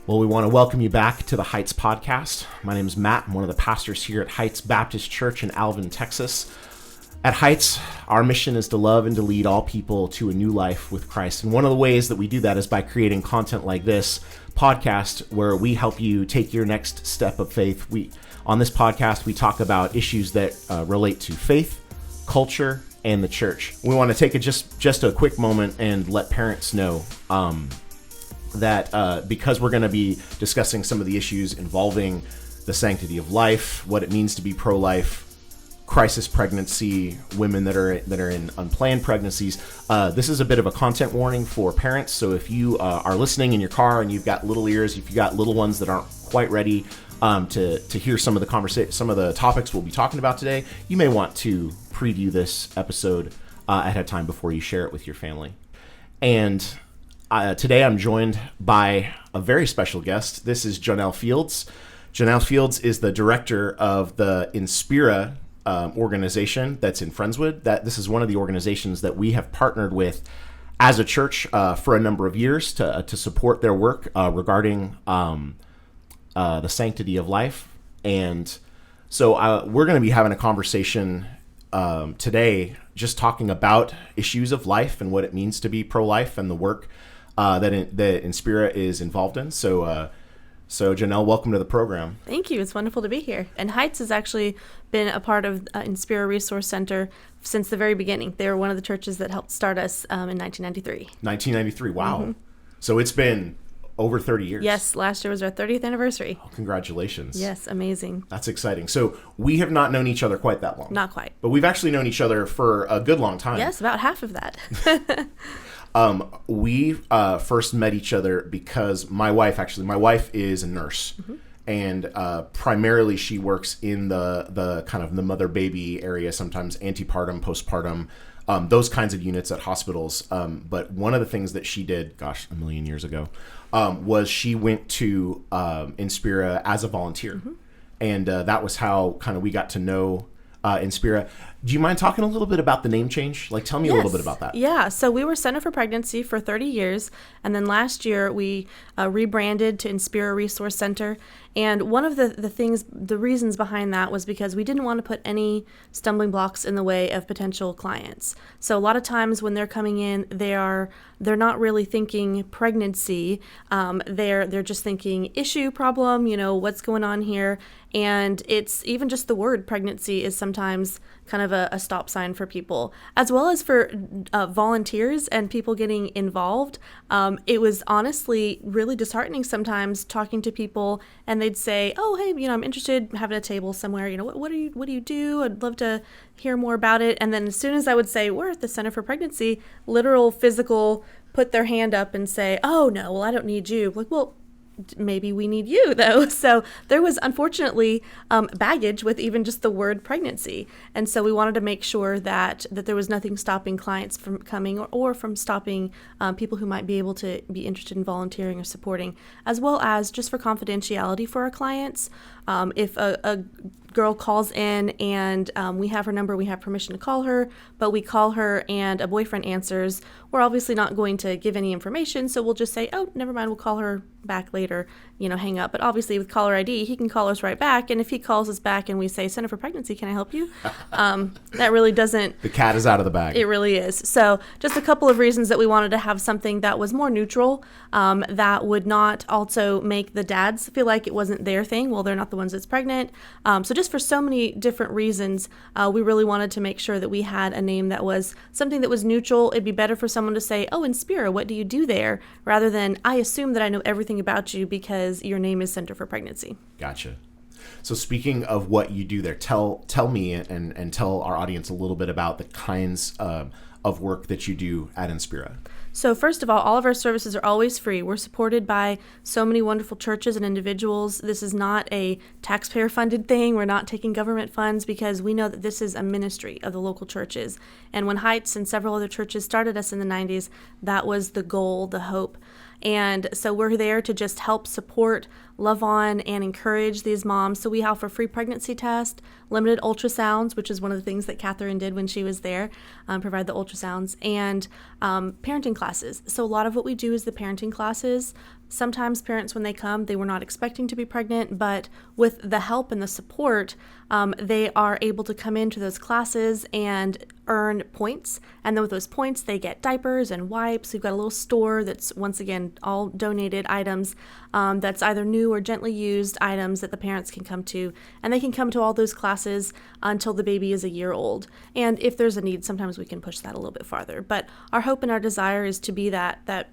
Well, we want to welcome you back to the Heights podcast. My name is Matt. I'm one of the pastors here at Heights Baptist Church in Alvin, Texas. At Heights, our mission is to love and to lead all people to a new life with Christ. And one of the ways that we do that is by creating content like this podcast where we help you take your next step of faith. On this podcast, we talk about issues that relate to faith, culture, and the church. We want to take just a quick moment and let parents know that because we're going to be discussing some of the issues involving the sanctity of life, what it means to be pro-life, crisis pregnancy, women that are in unplanned pregnancies. This is a bit of a content warning for parents. So if you are listening in your car and you've got little ears, if you've got little ones that aren't quite ready to hear some of the topics we'll be talking about today, you may want to preview this episode ahead of time before you share it with your family. And today I'm joined by a very special guest. This is Jonelle Fields. Jonelle Fields is the director of the Inspira organization that's in Friendswood. This is one of the organizations that we have partnered with as a church for a number of years to support their work regarding the sanctity of life. And so we're going to be having a conversation today just talking about issues of life and what it means to be pro-life and the work that Inspira is involved in. So Jonelle, welcome to the program. Thank you. It's wonderful to be here. And Heights has actually been a part of Inspira Resource Center since the very beginning. They were one of the churches that helped start us in 1993. 1993, wow. Mm-hmm. So it's been over 30 years. Yes, last year was our 30th anniversary. Oh, congratulations. Yes, amazing. That's exciting. So we have not known each other quite that long. Not quite. But we've actually known each other for a good long time. Yes, about half of that. We first met each other because my wife is a nurse. Mm-hmm. And primarily she works in the kind of the mother-baby area, sometimes antepartum, postpartum, those kinds of units at hospitals. But one of the things that she did, a million years ago, was she went to Inspira as a volunteer. Mm-hmm. And that was how kind of we got to know Inspira. Do you mind talking a little bit about the name change? Tell me a little bit about that. Yeah, so we were Center for Pregnancy for 30 years, and then last year we rebranded to Inspira Resource Center. And one of the reasons behind that was because we didn't want to put any stumbling blocks in the way of potential clients. So a lot of times when they're coming in, they're not really thinking pregnancy. They're just thinking issue, problem, what's going on here. And it's even just the word pregnancy is sometimes kind of a stop sign for people, as well as for volunteers and people getting involved. It was honestly really disheartening sometimes talking to people, and they'd say, "Oh, hey, I'm interested in having a table somewhere. What do you do? I'd love to hear more about it." And then as soon as I would say we're at the Center for Pregnancy, literal, physical, put their hand up and say, "Oh no, well I don't need you." Well, maybe we need you though. So there was unfortunately baggage with even just the word pregnancy. And so we wanted to make sure that there was nothing stopping clients from coming or from stopping people who might be able to be interested in volunteering or supporting, as well as just for confidentiality for our clients. If a girl calls in and we have her number, we have permission to call her, but we call her and a boyfriend answers, we're obviously not going to give any information, so we'll just say, "Oh, never mind, we'll call her back later," hang up. But obviously with caller ID, he can call us right back, and if he calls us back and we say, "Center for Pregnancy, can I help you?" That really doesn't... The cat is out of the bag. It really is. So just a couple of reasons that we wanted to have something that was more neutral, that would not also make the dads feel like it wasn't their thing. Well, they're not the ones that's pregnant. So just for so many different reasons, we really wanted to make sure that we had a name that was something that was neutral. It'd be better for someone to say, "Oh, Inspira, what do you do there?" rather than, "I assume that I know everything about you because your name is Center for Pregnancy." Gotcha. So speaking of what you do there, tell me and tell our audience a little bit about the kinds of work that you do at Inspira. So first of all of our services are always free. We're supported by so many wonderful churches and individuals. This is not a taxpayer-funded thing. We're not taking government funds because we know that this is a ministry of the local churches. And when Heights and several other churches started us in the 90s, that was the goal, the hope. And so we're there to just help support, love on, and encourage these moms. So we offer free pregnancy test, limited ultrasounds, which is one of the things that Catherine did when she was there, provide the ultrasounds, and parenting classes. So a lot of what we do is the parenting classes sometimes parents, when they come, they were not expecting to be pregnant, but with the help and the support, they are able to come into those classes and earn points. And then with those points, they get diapers and wipes. We've got a little store that's, once again, all donated items, that's either new or gently used items that the parents can come to. And they can come to all those classes until the baby is a year old. And if there's a need, sometimes we can push that a little bit farther. But our hope and our desire is to be that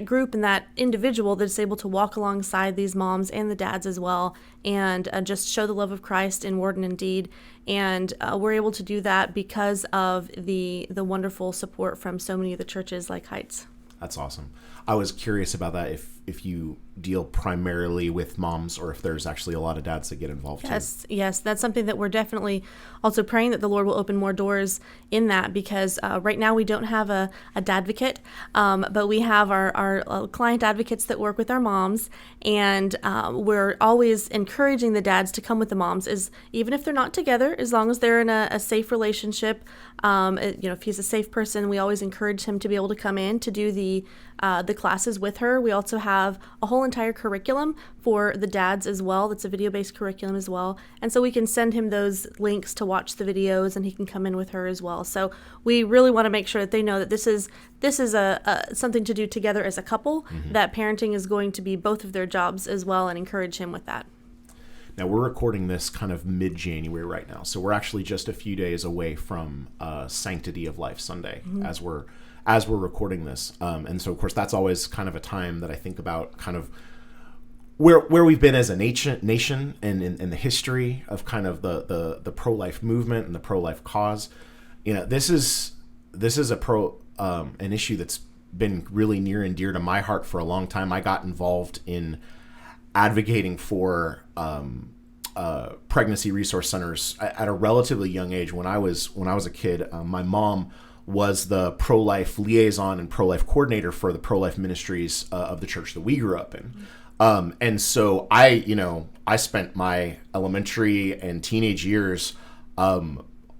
group and that individual that's able to walk alongside these moms and the dads as well, and just show the love of Christ in word and in deed. And we're able to do that because of the wonderful support from so many of the churches like Heights. That's awesome. I was curious about that, if you deal primarily with moms or if there's actually a lot of dads that get involved too. Yes, that's something that we're definitely also praying that the Lord will open more doors in that, because right now we don't have a dadvocate, but we have our client advocates that work with our moms, and we're always encouraging the dads to come with the moms, even if they're not together, as long as they're in a safe relationship. If he's a safe person, we always encourage him to be able to come in to do the classes with her. We also have a whole entire curriculum for the dads as well. That's a video-based curriculum as well. And so we can send him those links to watch the videos, and he can come in with her as well. So we really want to make sure that they know that this is something to do together as a couple, that parenting is going to be both of their jobs as well, and encourage him with that. Now, we're recording this kind of mid-January right now, so we're actually just a few days away from Sanctity of Life Sunday as we're recording this. And so, of course, that's always kind of a time that I think about kind of where we've been as a nation and in the history of kind of the pro-life movement and the pro-life cause. This is an issue that's been really near and dear to my heart for a long time. I got involved in advocating for pregnancy resource centers at a relatively young age. When I was a kid, my mom was the pro-life liaison and pro-life coordinator for the pro-life ministries of the church that we grew up in. And so I spent my elementary and teenage years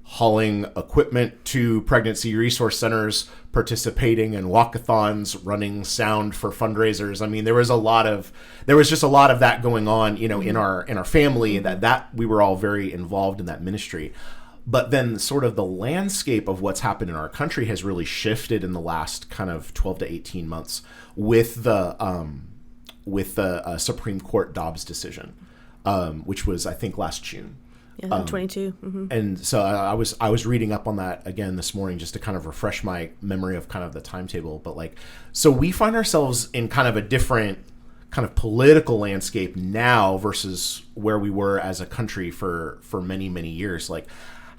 hauling equipment to pregnancy resource centers, participating in walkathons, running sound for fundraisers. I mean, there was just a lot of that going on, in our family, that we were all very involved in that ministry. But then sort of the landscape of what's happened in our country has really shifted in the last kind of 12 to 18 months with the Supreme Court Dobbs decision, which was, I think, last June. Yeah, 22. Mm-hmm. And so I was reading up on that again this morning just to kind of refresh my memory of kind of the timetable. But so we find ourselves in kind of a different kind of political landscape now versus where we were as a country for many, many years.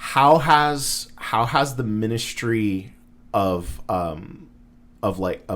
How has the ministry of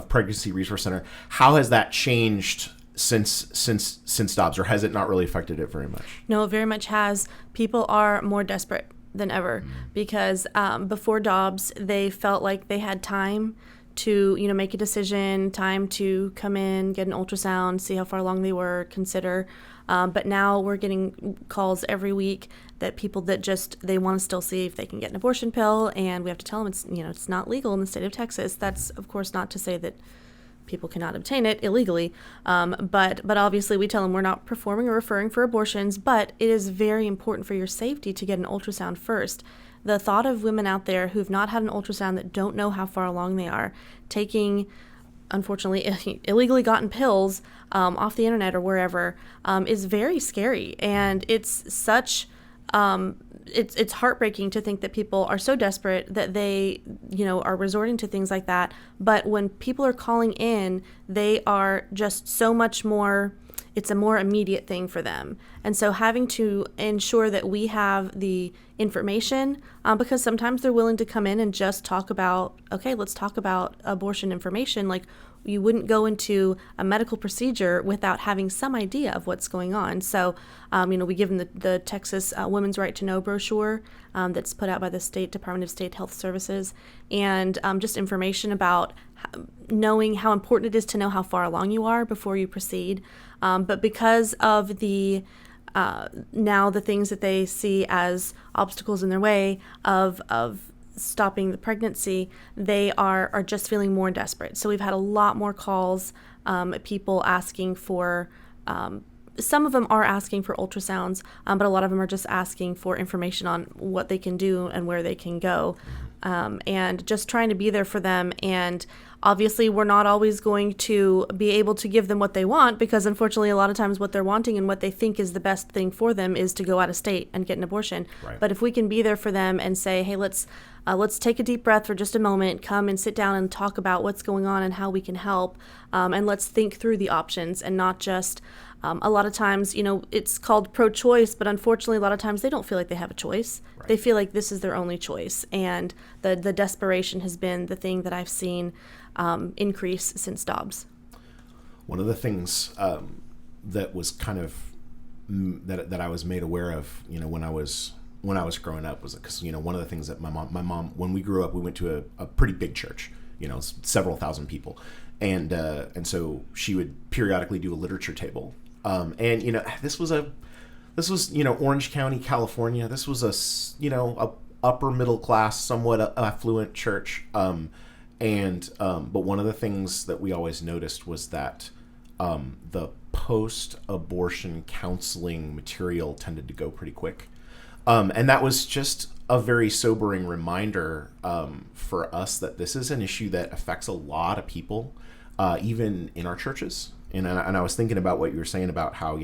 Pregnancy Resource Center, how has that changed since Dobbs, or has it not really affected it very much? No, it very much has. People are more desperate than ever because before Dobbs, they felt like they had time to make a decision, time to come in, get an ultrasound, see how far along they were, consider. But now we're getting calls every week that people that they want to still see if they can get an abortion pill, and we have to tell them it's not legal in the state of Texas. That's of course not to say that people cannot obtain it illegally, but obviously we tell them we're not performing or referring for abortions, but it is very important for your safety to get an ultrasound first. The thought of women out there who've not had an ultrasound, that don't know how far along they are, taking unfortunately illegally gotten pills off the internet or wherever is very scary, and it's such it's heartbreaking to think that people are so desperate that they are resorting to things like that. But when people are calling in, they are just so much more, it's a more immediate thing for them. And so having to ensure that we have the information, because sometimes they're willing to come in and just talk about, okay, let's talk about abortion information. You wouldn't go into a medical procedure without having some idea of what's going on. So, we give them the Texas Women's Right to Know brochure that's put out by the State Department of State Health Services, and just information about knowing how important it is to know how far along you are before you proceed. But because of the now the things that they see as obstacles in their way of stopping the pregnancy, they are just feeling more desperate. So we've had a lot more calls, people asking for, some of them are asking for ultrasounds, but a lot of them are just asking for information on what they can do and where they can go, and just trying to be there for them. And obviously, we're not always going to be able to give them what they want, because unfortunately, a lot of times what they're wanting and what they think is the best thing for them is to go out of state and get an abortion. Right. But if we can be there for them and say, hey, let's take a deep breath for just a moment, come and sit down and talk about what's going on and how we can help, and let's think through the options and not just, a lot of times, it's called pro-choice, but unfortunately, a lot of times they don't feel like they have a choice. Right. They feel like this is their only choice. And the desperation has been the thing that I've seen increase since Dobbs. One of the things that was kind of that I was made aware of, when I was growing up, was because one of the things that my mom when we grew up, we went to a pretty big church, several thousand people, and so she would periodically do a literature table, and this was Orange County, California. This was a upper middle class, somewhat affluent church. But one of the things that we always noticed was that the post-abortion counseling material tended to go pretty quick. And that was just a very sobering reminder for us that this is an issue that affects a lot of people, even in our churches. And I was thinking about what you were saying about how,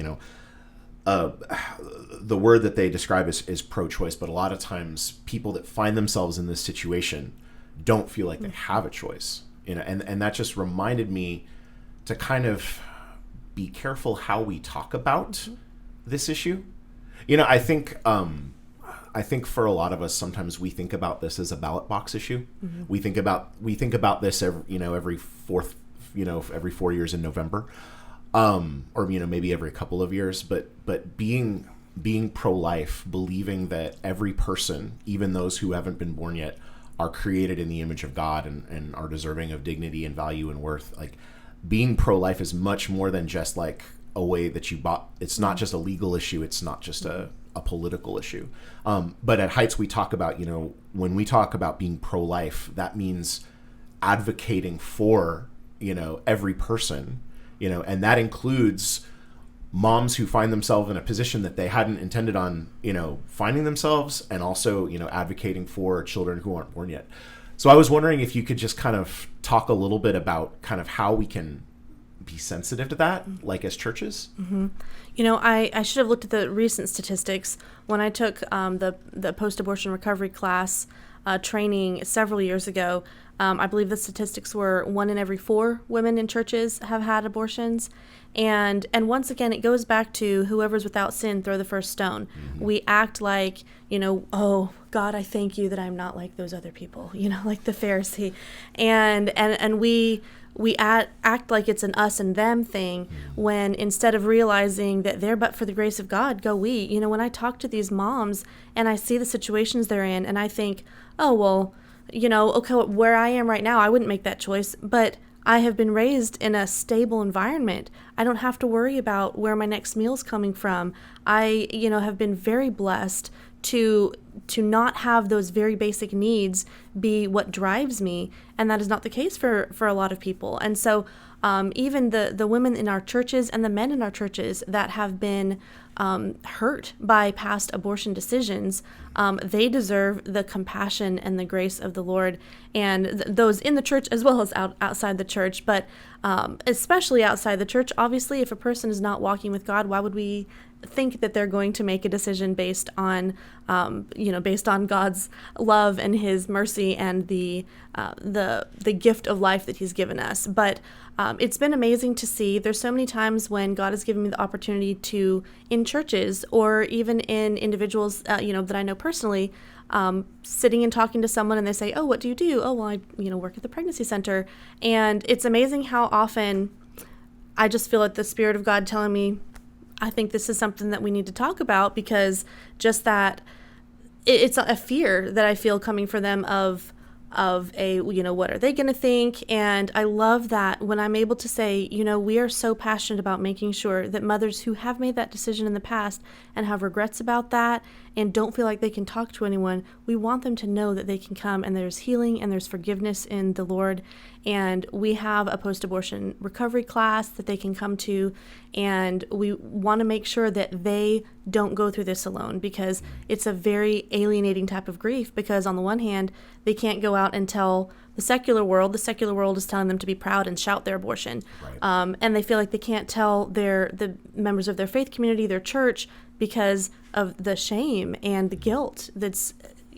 the word that they describe is pro-choice, but a lot of times people that find themselves in this situation don't feel like they have a choice, and that just reminded me to kind of be careful how we talk about this issue. I think for a lot of us, sometimes we think about this as a ballot box issue. Mm-hmm. We think about this every 4 years in November, or maybe every couple of years. But being pro-life, believing that every person, even those who haven't been born yet, are created in the image of God and are deserving of dignity and value and worth. Like, being pro-life is much more than just like a way that you bought. It's not just a legal issue. It's not just a political issue. But at Heights, we talk about, when we talk about being pro-life, that means advocating for, every person, and that includes moms who find themselves in a position that they hadn't intended on, finding themselves, and also, advocating for children who aren't born yet. So I was wondering if you could just kind of talk a little bit about kind of how we can be sensitive to that, like as churches. Mm-hmm. I should have looked at the recent statistics. When I took the post-abortion recovery class training several years ago, I believe the statistics were 1 in every 4 women in churches have had abortions. And once again, it goes back to whoever's without sin, throw the first stone. Mm-hmm. We act like, oh, God, I thank you that I'm not like those other people, like the Pharisee. And we act like it's an us and them thing, when instead of realizing that they're but for the grace of God, go we. When I talk to these moms and I see the situations they're in, and I think, oh, well, okay, where I am right now, I wouldn't make that choice, but I have been raised in a stable environment. I don't have to worry about where my next meal's coming from. I, have been very blessed to not have those very basic needs be what drives me, and that is not the case for a lot of people. And so even the women in our churches and the men in our churches that have been hurt by past abortion decisions, they deserve the compassion and the grace of the Lord, and those in the church as well as outside the church. But especially outside the church, obviously, if a person is not walking with God, why would we think that they're going to make a decision based on God's love and His mercy and the gift of life that He's given us? But it's been amazing to see. There's so many times when God has given me the opportunity to, in churches or even in individuals, that I know personally, sitting and talking to someone, and they say, "Oh, what do you do?" "Oh, well, I work at the pregnancy center." And it's amazing how often I just feel like the Spirit of God telling me, I think this is something that we need to talk about, because just that it's a fear that I feel coming for them of a, what are they going to think? And I love that when I'm able to say, we are so passionate about making sure that mothers who have made that decision in the past and have regrets about that and don't feel like they can talk to anyone, we want them to know that they can come and there's healing and there's forgiveness in the Lord. And we have a post-abortion recovery class that they can come to, and we want to make sure that they don't go through this alone, because it's a very alienating type of grief, because on the one hand, they can't go out and tell the secular world is telling them to be proud and shout their abortion. Right. And they feel like they can't tell the members of their faith community, their church, because of the shame and the guilt that's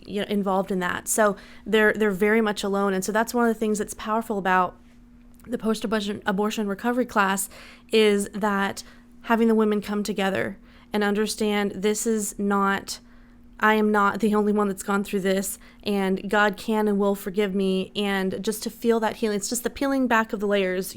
involved in that. So they're very much alone. And so that's one of the things that's powerful about the post-abortion recovery class, is that having the women come together and understand I am not the only one that's gone through this, and God can and will forgive me, and just to feel that healing. It's just the peeling back of the layers,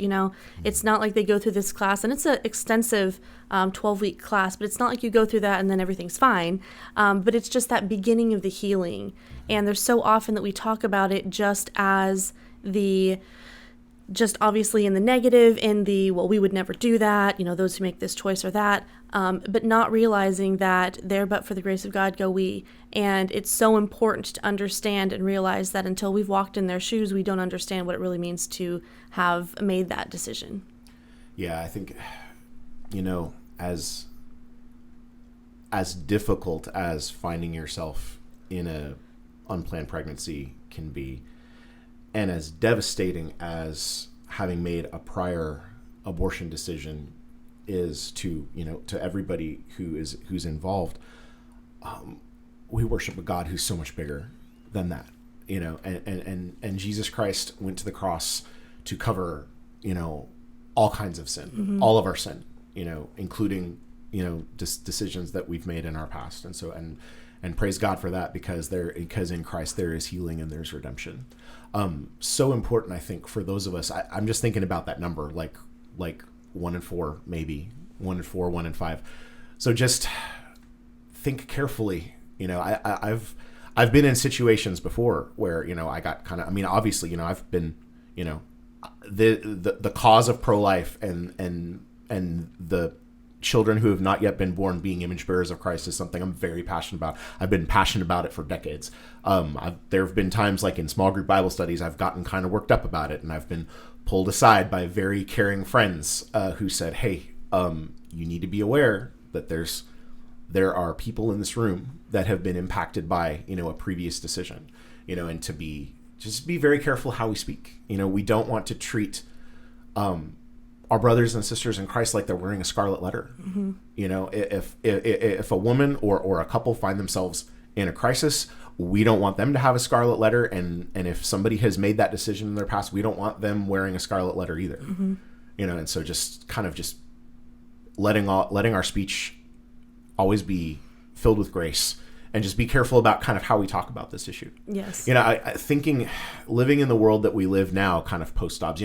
It's not like they go through this class, and it's an extensive 12-week class, but it's not like you go through that and then everything's fine. But it's just that beginning of the healing. And there's so often that we talk about it just as just obviously in the negative, in the, well, we would never do that, those who make this choice or that, but not realizing that there but for the grace of God go we. And it's so important to understand and realize that until we've walked in their shoes, we don't understand what it really means to have made that decision. Yeah, I think, as difficult as finding yourself in a unplanned pregnancy can be, and as devastating as having made a prior abortion decision is to everybody who's involved, we worship a God who's so much bigger than that, and Jesus Christ went to the cross to cover, all kinds of sin, all of our sin, including, decisions that we've made in our past. And so, and praise God for that, because in Christ there is healing and there's redemption. So important, I think, for those of us. I'm just thinking about that number, like 1 in 4, maybe 1 in 4, 1 in 5. So just think carefully. I've been in situations before where, I got kind of, obviously, I've been, the cause of pro-life and the children who have not yet been born being image bearers of Christ is something I'm very passionate about. I've been passionate about it for decades. There have been times, like in small group Bible studies, I've gotten kind of worked up about it, and I've been pulled aside by very caring friends who said, hey, you need to be aware that there are people in this room that have been impacted by, a previous decision, and to just be very careful how we speak. We don't want to treat our brothers and sisters in Christ like they're wearing a scarlet letter. Mm-hmm. If a woman or a couple find themselves in a crisis, we don't want them to have a scarlet letter. And if somebody has made that decision in their past, we don't want them wearing a scarlet letter either. Mm-hmm. And so just kind of just letting our speech always be filled with grace, and just be careful about kind of how we talk about this issue. Yes. Thinking, living in the world that we live now, kind of post-Dobbs,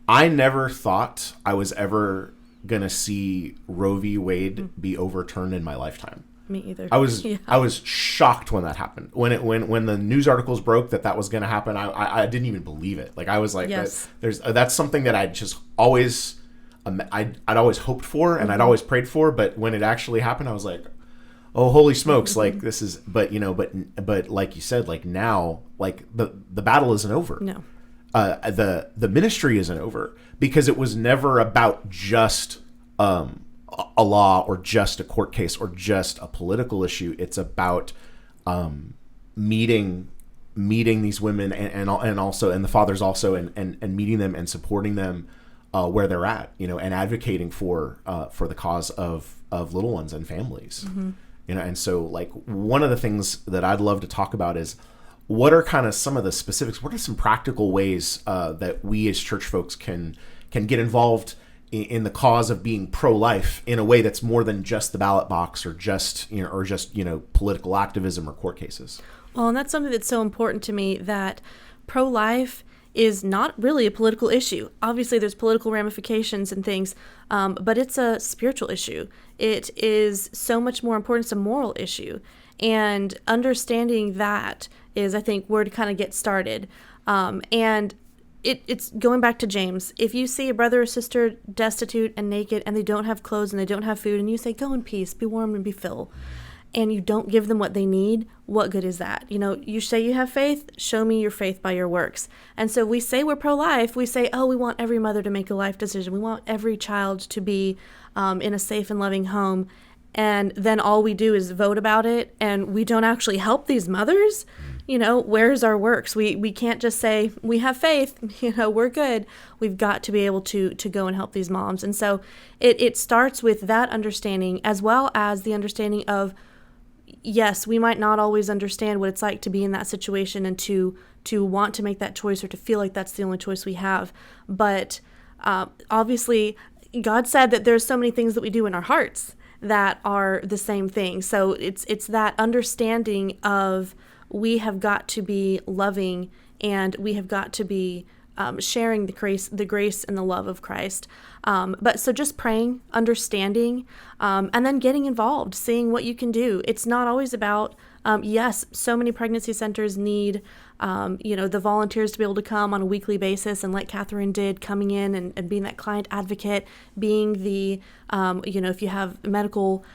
I never thought I was ever going to see Roe v. Wade be overturned in my lifetime. Me either. I was shocked when that happened. When the news articles broke that was going to happen, I didn't even believe it. Like, I was like, yes. That's something that I just always, I'd always hoped for, and mm-hmm. I'd always prayed for. But when it actually happened, I was like, oh, holy smokes. Mm-hmm. Like, this is, but like you said, like now, like the battle isn't over. No. The ministry isn't over, because it was never about just a law or just a court case or just a political issue. It's about meeting these women and also, and the fathers also, and meeting them and supporting them where they're at, and advocating for the cause of little ones and families. Mm-hmm. And so, like, one of the things that I'd love to talk about is, what are kind of some of the specifics? What are some practical ways that we as church folks can get involved in the cause of being pro-life in a way that's more than just the ballot box or just political activism or court cases? Well, and that's something that's so important to me, that pro-life is not really a political issue. Obviously, there's political ramifications and things, but it's a spiritual issue. It is so much more important. It's a moral issue. And understanding that is, I think, where to kind of get started. And it's going back to James. If you see a brother or sister destitute and naked, and they don't have clothes and they don't have food, and you say, go in peace, be warm and be filled. and you don't give them what they need, what good is that? You say you have faith, show me your faith by your works. And so we say we're pro-life, we say, oh, we want every mother to make a life decision. We want every child to be in a safe and loving home. And then all we do is vote about it, and we don't actually help these mothers. Where's our works? We can't just say we have faith, we're good. We've got to be able to go and help these moms. And so it starts with that understanding, as well as the understanding of, yes, we might not always understand what it's like to be in that situation and to want to make that choice or to feel like that's the only choice we have. But obviously, God said that there's so many things that we do in our hearts that are the same thing. So it's that understanding of, we have got to be loving, and we have got to be sharing the grace and the love of Christ. But so just praying, understanding, and then getting involved, seeing what you can do. It's not always about, yes, so many pregnancy centers need, the volunteers to be able to come on a weekly basis, and like Catherine did, coming in and being that client advocate, being the, if you have medical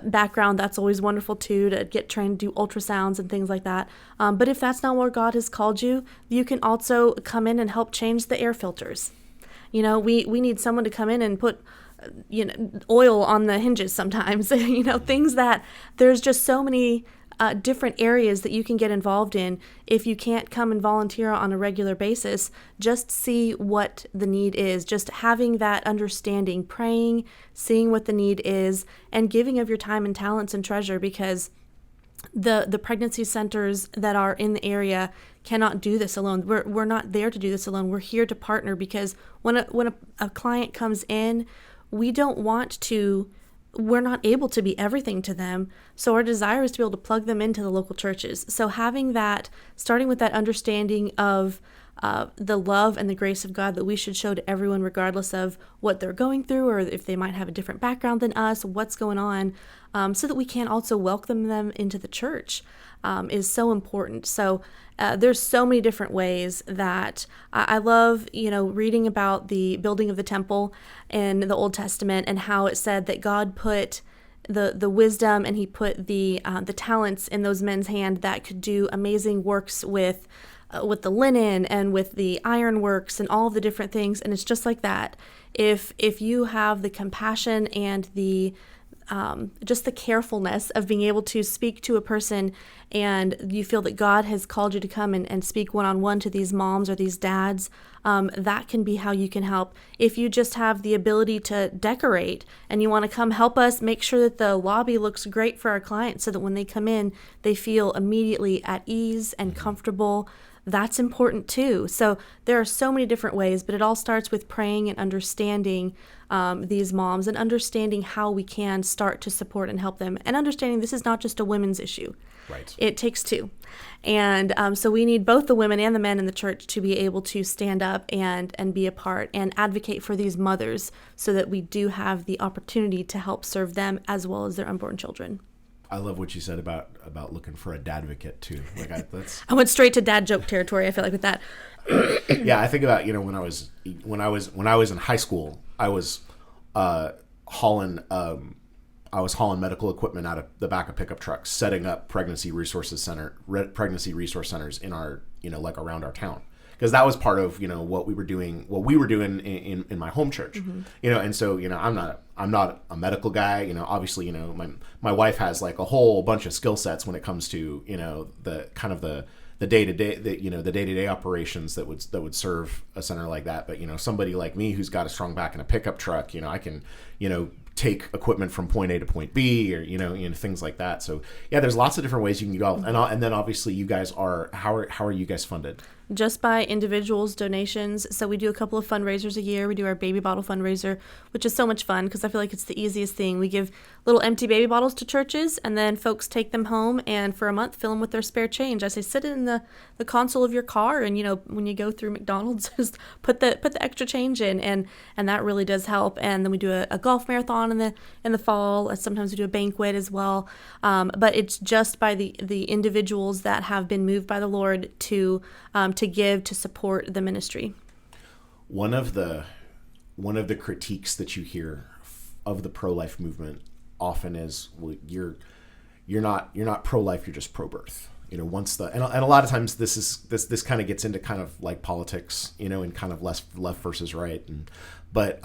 background, that's always wonderful too, to get trained to do ultrasounds and things like that. But if that's not where God has called you, you can also come in and help change the air filters. We need someone to come in and put oil on the hinges sometimes, things that there's just so many different areas that you can get involved in. If you can't come and volunteer on a regular basis, just see what the need is, just having that understanding, praying, seeing what the need is, and giving of your time and talents and treasure, because the pregnancy centers that are in the area cannot do this alone. We're not there to do this alone. We're here to partner, because when a client comes in, we're not able to be everything to them. So our desire is to be able to plug them into the local churches. So having that, starting with that understanding of the love and the grace of God that we should show to everyone, regardless of what they're going through, or if they might have a different background than us, what's going on, so that we can also welcome them into the church, is so important. So there's so many different ways that I love, reading about the building of the temple in the Old Testament, and how it said that God put the wisdom, and he put the talents in those men's hand that could do amazing works with the linen and with the ironworks and all of the different things. And it's just like that. If you have the compassion and the just the carefulness of being able to speak to a person, and you feel that God has called you to come and speak one-on-one to these moms or these dads, that can be how you can help. If you just have the ability to decorate and you want to come help us make sure that the lobby looks great for our clients, so that when they come in, they feel immediately at ease and comfortable, that's important too. So there are so many different ways, but it all starts with praying and understanding these moms, and understanding how we can start to support and help them, and understanding this is not just a women's issue. Right. It takes two. And so we need both the women and the men in the church to be able to stand up and be a part and advocate for these mothers, so that we do have the opportunity to help serve them as well as their unborn children. I love what you said about looking for a dadvocate too. I went straight to dad joke territory, I feel like, with that. Yeah, I think about, when I was in high school, I was hauling medical equipment out of the back of pickup trucks, setting up pregnancy resource centers in our, around our town. Because that was part of, what we were doing in my home church, and so, I'm not a medical guy, obviously, my wife has like a whole bunch of skill sets when it comes to, the kind of the day-to-day, the day-to-day operations that would serve a center like that. But, somebody like me who's got a strong back in a pickup truck, I can, take equipment from point A to point B, or, things like that. So yeah, there's lots of different ways you can go. And then obviously you guys how are you guys funded? Just by individuals' donations. So we do a couple of fundraisers a year. We do our baby bottle fundraiser, which is so much fun, because I feel like it's the easiest thing. We give little empty baby bottles to churches, and then folks take them home and for a month fill them with their spare change. I say, sit in the console of your car, and when you go through McDonald's, just put the extra change in, and that really does help. And then we do a golf marathon in the fall. Sometimes we do a banquet as well. But it's just by the individuals that have been moved by the Lord to give, to support the ministry. One of the critiques that you hear of the pro-life movement often is, well, you're not pro-life, you're just pro-birth. Once and a lot of times this kind of gets into kind of like politics, and kind of left versus right, but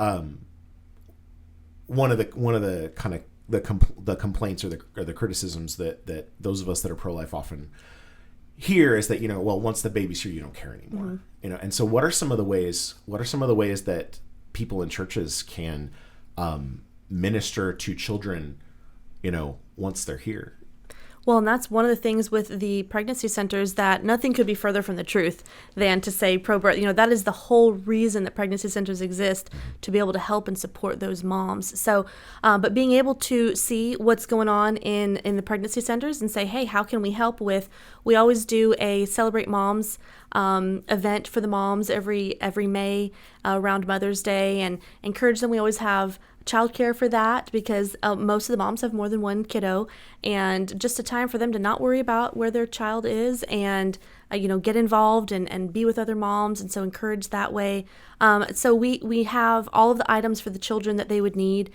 one of the kind of the complaints or the criticisms that those of us that are pro-life often hear is that well, once the baby's here, you don't care anymore. And so what are some of the ways that people in churches can minister to children once they're here? Well, and that's one of the things with the pregnancy centers, that nothing could be further from the truth than to say pro-birth. That is the whole reason that pregnancy centers exist, to be able to help and support those moms. So, but being able to see what's going on in the pregnancy centers and say, hey, how can we help with? We always do a Celebrate Moms event for the moms every May around Mother's Day, and encourage them. We always have childcare for that, because most of the moms have more than one kiddo, and just a time for them to not worry about where their child is, and get involved and be with other moms, and so encourage that way. So we have all of the items for the children that they would need,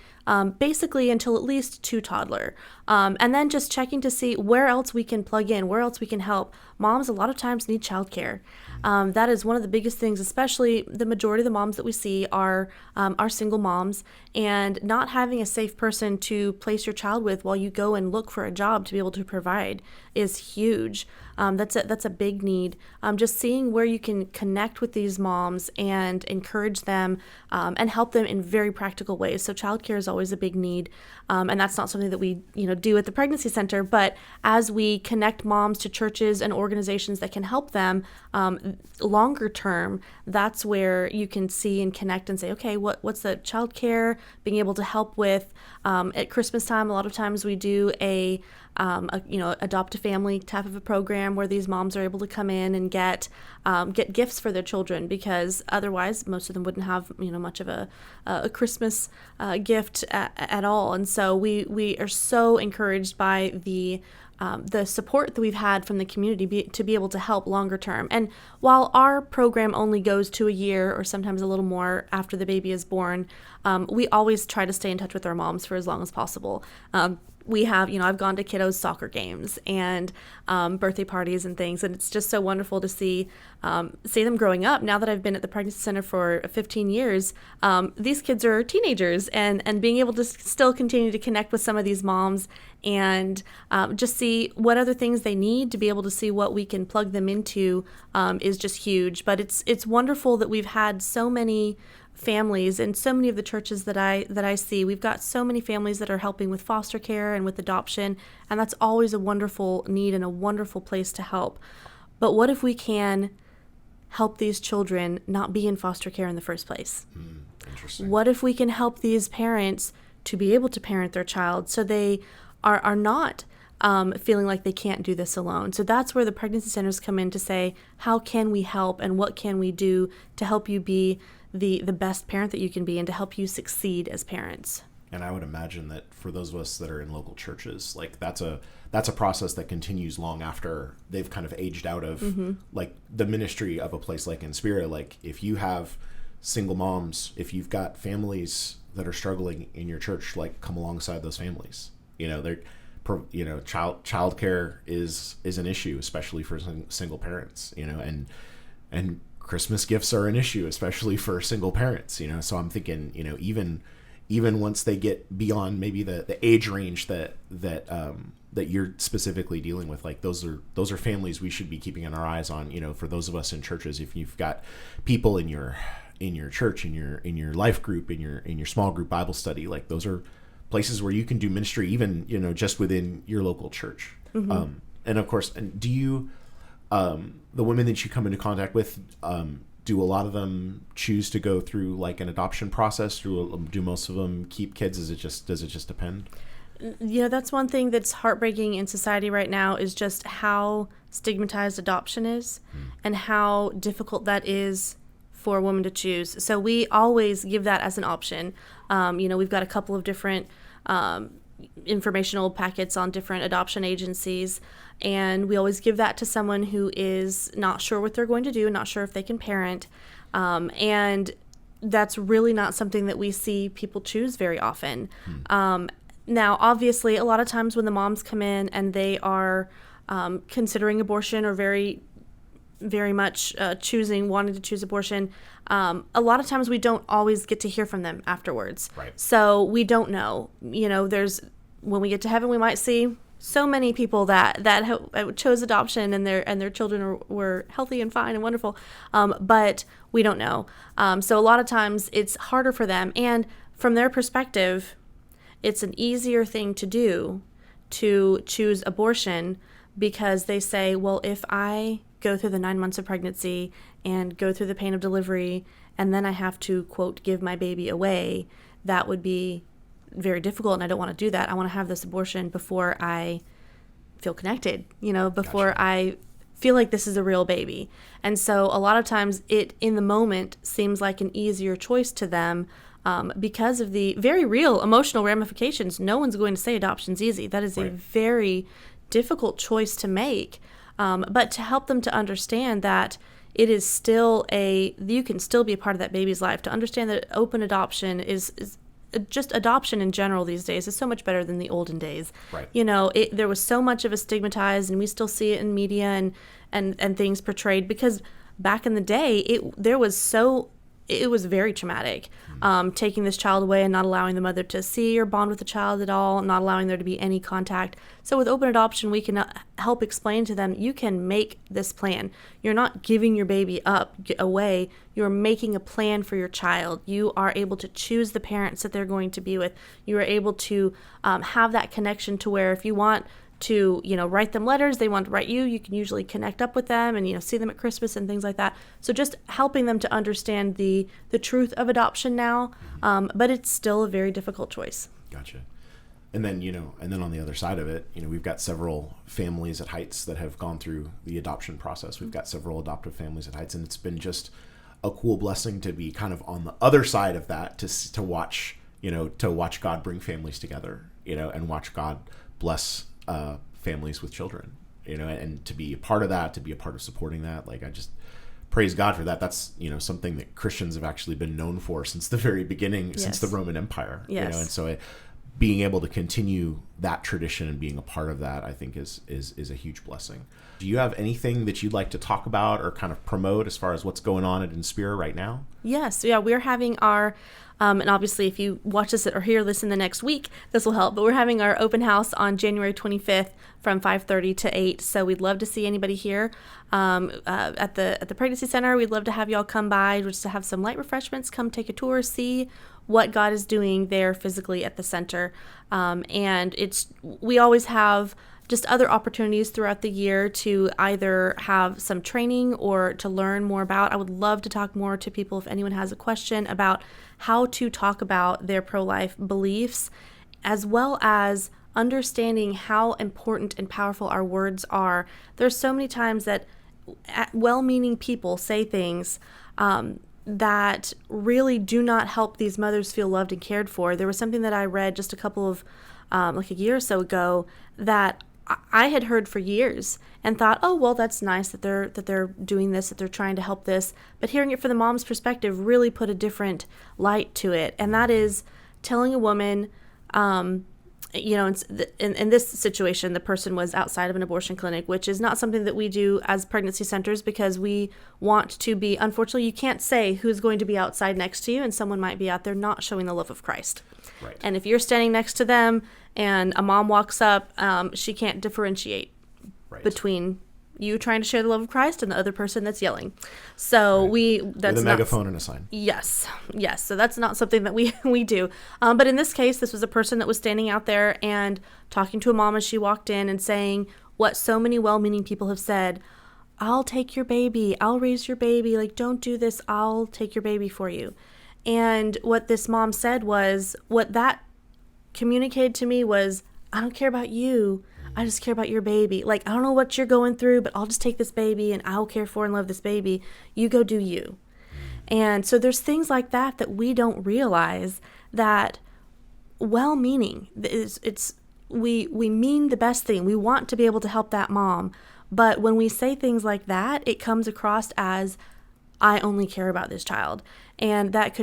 basically until at least 2 toddler, and then just checking to see where else we can plug in, where else we can help. Moms a lot of times need childcare. That is one of the biggest things, especially the majority of the moms that we see are single moms, and not having a safe person to place your child with while you go and look for a job to be able to provide is huge. That's a big need. Just seeing where you can connect with these moms and encourage them and help them in very practical ways. So childcare is always a big need, and that's not something that we do at the pregnancy center. But as we connect moms to churches and organizations that can help them longer term, that's where you can see and connect and say, okay, what's the childcare, being able to help with at Christmas time. A lot of times we do a adopt a family type of a program where these moms are able to come in and get gifts for their children, because otherwise most of them wouldn't have much of a Christmas gift at all. And so we are so encouraged by the support that we've had from the community to be able to help longer term. And while our program only goes to a year or sometimes a little more after the baby is born, we always try to stay in touch with our moms for as long as possible. We have, I've gone to kiddos' soccer games and birthday parties and things, and it's just so wonderful to see them growing up. Now that I've been at the pregnancy center for 15 years, these kids are teenagers, and being able to still continue to connect with some of these moms and just see what other things they need, to be able to see what we can plug them into is just huge. But it's wonderful that we've had so many families, and so many of the churches that I see, we've got so many families that are helping with foster care and with adoption, and that's always a wonderful need and a wonderful place to help. But what if we can help these children not be in foster care in the first place? Interesting. What if we can help these parents to be able to parent their child so they are not feeling like they can't do this alone? So that's where the pregnancy centers come in, to say, how can we help, and what can we do to help you be the best parent that you can be, and to help you succeed as parents. And I would imagine that for those of us that are in local churches, like that's a process that continues long after they've kind of aged out of like the ministry of a place like Inspira. Like if you have single moms, if you've got families that are struggling in your church, like come alongside those families. Childcare is an issue, especially for single parents. And Christmas gifts are an issue, especially for single parents, so I'm thinking, even once they get beyond maybe the age range that you're specifically dealing with, like those are families we should be keeping our eyes on, for those of us in churches. If you've got people in your church, in your life group, in your small group Bible study, like those are places where you can do ministry, even, just within your local church. And of course, and do you, the women that you come into contact with, do a lot of them choose to go through like an adoption process? Do most of them keep kids? Does it just depend? That's one thing that's heartbreaking in society right now, is just how stigmatized adoption is and how difficult that is for a woman to choose. So we always give that as an option. We've got a couple of different informational packets on different adoption agencies, and we always give that to someone who is not sure what they're going to do, not sure if they can parent, and that's really not something that we see people choose very often. Now, obviously, a lot of times when the moms come in and they are considering abortion or very much wanting to choose abortion, a lot of times we don't always get to hear from them afterwards. Right. So we don't know. When we get to heaven, we might see so many people that chose adoption and their children were healthy and fine and wonderful, but we don't know. So a lot of times it's harder for them, and from their perspective, it's an easier thing to do to choose abortion because they say, well, if I go through the 9 months of pregnancy and go through the pain of delivery and then I have to, quote, give my baby away, that would be very difficult, and I don't want to do that. I want to have this abortion before I feel connected, before Gotcha. I feel like this is a real baby. And so a lot of times it, in the moment, seems like an easier choice to them because of the very real emotional ramifications. No one's going to say adoption's easy. That is Right. a very difficult choice to make. But to help them to understand that it is still you can still be a part of that baby's life, to understand that open adoption is just adoption in general these days is so much better than the olden days. Right. There was so much of a stigmatized, and we still see it in media and things portrayed, because back in the day, it was very traumatic, taking this child away and not allowing the mother to see or bond with the child at all, not allowing there to be any contact. So with open adoption, we can help explain to them, you can make this plan. You're not giving your baby away. You're making a plan for your child. You are able to choose the parents that they're going to be with. You are able to have that connection to where if you want to, write them letters, they want to write you can usually connect up with them and, see them at Christmas and things like that. So just helping them to understand the truth of adoption now, but it's still a very difficult choice. Gotcha. And then, on the other side of it, we've got several families at Heights that have gone through the adoption process. We've got several adoptive families at Heights, and it's been just a cool blessing to be kind of on the other side of that, to watch God bring families together, and watch God bless families with children, and to be a part of that, to be a part of supporting that. Like, I just praise God for that. That's, something that Christians have actually been known for since the very beginning, Yes. since the Roman Empire, Yes. and so being able to continue that tradition and being a part of that, I think is a huge blessing. Do you have anything that you'd like to talk about or kind of promote as far as what's going on at Inspira right now? Yes. Yeah, we're having our, and obviously if you watch this or hear this in the next week, this will help, but we're having our open house on January 25th from 5:30 to 8. So we'd love to see anybody here at the pregnancy center. We'd love to have y'all come by just to have some light refreshments, come take a tour, see what God is doing there physically at the center. And we always have just other opportunities throughout the year to either have some training or to learn more about. I would love to talk more to people if anyone has a question about how to talk about their pro-life beliefs, as well as understanding how important and powerful our words are. There's so many times that well-meaning people say things that really do not help these mothers feel loved and cared for. There was something that I read just a couple of, like a year or so ago, that I had heard for years and thought, oh, well, that's nice that they're doing this, that they're trying to help this. But hearing it from the mom's perspective really put a different light to it. And that is telling a woman, in this situation, the person was outside of an abortion clinic, which is not something that we do as pregnancy centers because we want to be, unfortunately, you can't say who's going to be outside next to you, and someone might be out there not showing the love of Christ. Right. And if you're standing next to them and a mom walks up, she can't differentiate between you trying to share the love of Christ and the other person that's yelling. So that's with a megaphone and a sign. Yes. So that's not something that we do. But in this case, this was a person that was standing out there and talking to a mom as she walked in and saying what so many well-meaning people have said: I'll take your baby. I'll raise your baby. Like, don't do this. I'll take your baby for you. And what this mom said was, what that communicated to me was, I don't care about you. I just care about your baby. Like, I don't know what you're going through, but I'll just take this baby and I'll care for and love this baby. You go do you. And so there's things like that we don't realize, that well-meaning, we mean the best thing. We want to be able to help that mom. But when we say things like that, it comes across as, I only care about this child. And that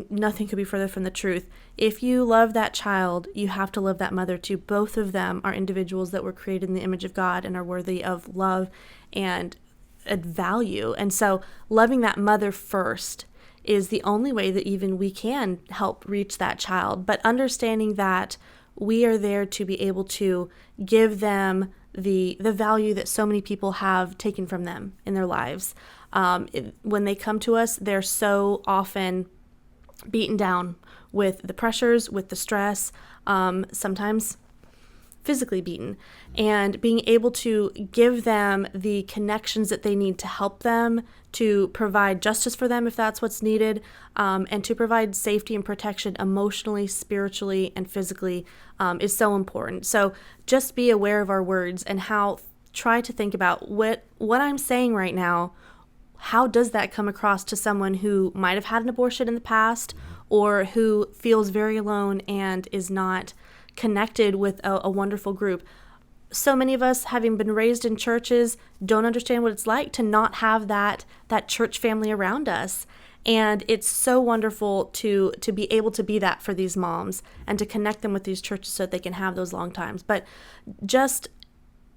nothing could be further from the truth. If you love that child, you have to love that mother too. Both of them are individuals that were created in the image of God and are worthy of love and value. And so loving that mother first is the only way that even we can help reach that child. But understanding that we are there to be able to give them the value that so many people have taken from them in their lives. When they come to us, they're so often beaten down with the pressures, with the stress, sometimes physically beaten, and being able to give them the connections that they need to help them, to provide justice for them if that's what's needed, and to provide safety and protection emotionally, spiritually, and physically is so important. So just be aware of our words and try to think about what I'm saying right now. How does that come across to someone who might have had an abortion in the past, or who feels very alone and is not connected with a wonderful group? So many of us, having been raised in churches, don't understand what it's like to not have that church family around us. And it's so wonderful to be able to be that for these moms and to connect them with these churches so that they can have those long times. But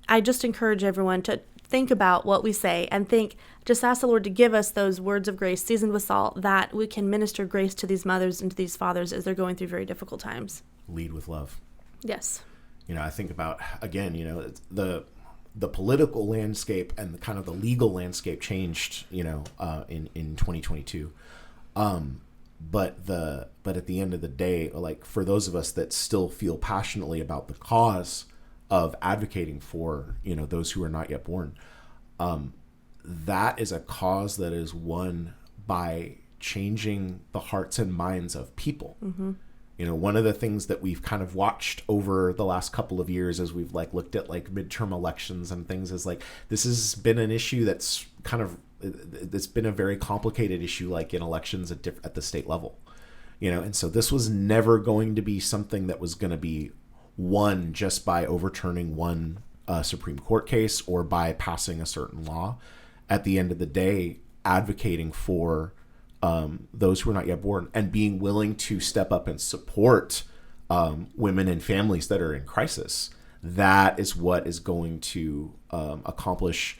I just encourage everyone to think about what we say and just ask the Lord to give us those words of grace, seasoned with salt, that we can minister grace to these mothers and to these fathers as they're going through very difficult times. Lead with love. Yes. I think about, again, the political landscape and the kind of the legal landscape changed, in 2022. But at the end of the day, like, for those of us that still feel passionately about the cause of advocating for, those who are not yet born, that is a cause that is won by changing the hearts and minds of people. Mm-hmm. One of the things that we've kind of watched over the last couple of years as we've looked at midterm elections and things is this has been an issue that's it's been a very complicated issue, in elections at the state level, and so this was never going to be something that was going to be won just by overturning one Supreme Court case or by passing a certain law. At the end of the day, advocating for those who are not yet born and being willing to step up and support women and families that are in crisis, that is what is going to accomplish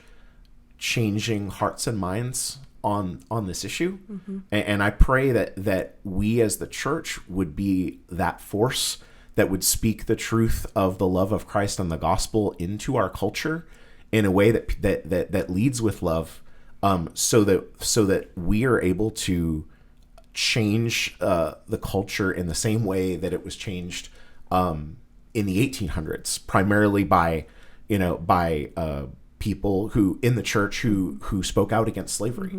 changing hearts and minds on this issue. Mm-hmm. And I pray that we as the church would be that force that would speak the truth of the love of Christ and the gospel into our culture in a way that leads with love, so that we are able to change the culture in the same way that it was changed in the 1800s, primarily by people who in the church who spoke out against slavery.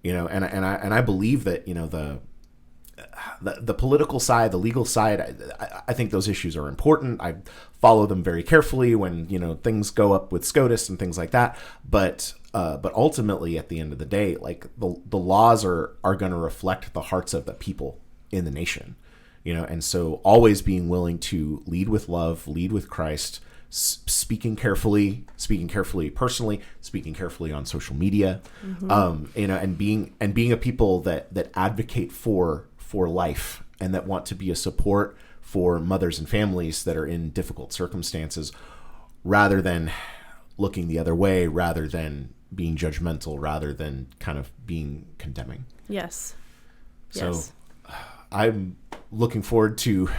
Mm-hmm. And I believe that the political side, the legal side, I think those issues are important. I follow them very carefully when things go up with SCOTUS and things like that. But ultimately, at the end of the day, the laws are going to reflect the hearts of the people in the nation, and so always being willing to lead with love, lead with Christ, speaking carefully personally, speaking carefully on social media, mm-hmm. And being a people that advocate for life and that want to be a support for mothers and families that are in difficult circumstances, rather than looking the other way, rather than being judgmental, rather than kind of being condemning. Yes. So I'm looking forward to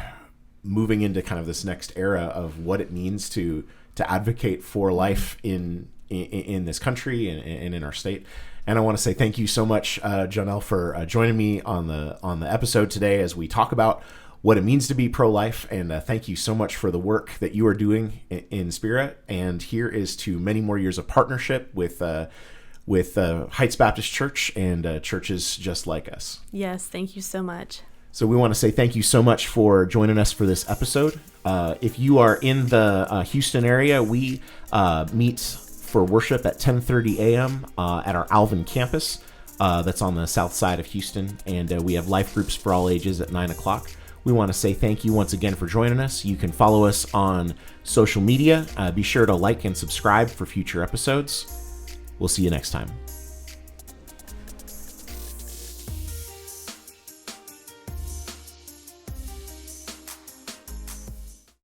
moving into kind of this next era of what it means to advocate for life in this country and in our state. And I want to say thank you so much, Jonelle, for joining me on the episode today as we talk about what it means to be pro-life. And thank you so much for the work that you are doing in Inspira. And here is to many more years of partnership with Heights Baptist Church and churches just like us. Yes, thank you so much. So we want to say thank you so much for joining us for this episode. If you are in the Houston area, we meet for worship at 10:30 a.m. At our Alvin campus. That's on the south side of Houston. And we have life groups for all ages at 9 o'clock. We want to say thank you once again for joining us. You can follow us on social media. Be sure to like and subscribe for future episodes. We'll see you next time.